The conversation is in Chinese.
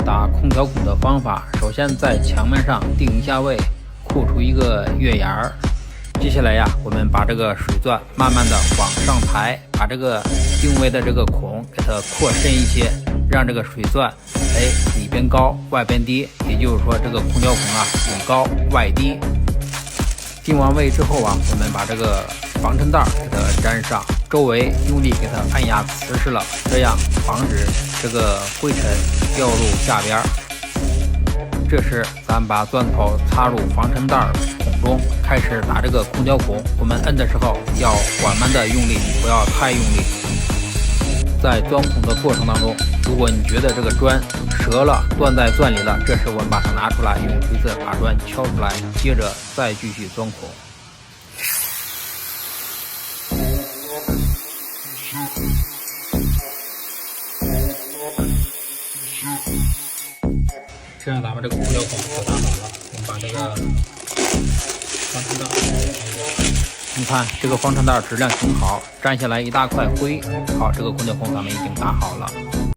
打空调孔的方法，首先在墙面上定一下位，扩出一个月牙儿。接下来呀，我们把这个水钻慢慢的往上抬，把这个定位的这个孔给它扩深一些，让这个水钻里边高外边低，也就是说这个空调孔啊里高外低。定完位之后啊，我们把这个防尘袋给它粘上，周围用力给它按压瓷实了，这样防止这个灰尘掉入下边。这时咱把钻头插入防尘袋孔中，开始打这个空调孔。我们摁的时候要缓慢的用力，不要太用力。在钻孔的过程当中，如果你觉得这个砖折了，断在钻里了，这时我们把它拿出来，用锤子把砖敲出来，接着再继续钻孔。这样咱们这个空调孔就打好了。我们把这个防尘袋，你看这个防尘袋质量挺好，粘下来一大块灰。好，这个空调孔咱们已经打好了。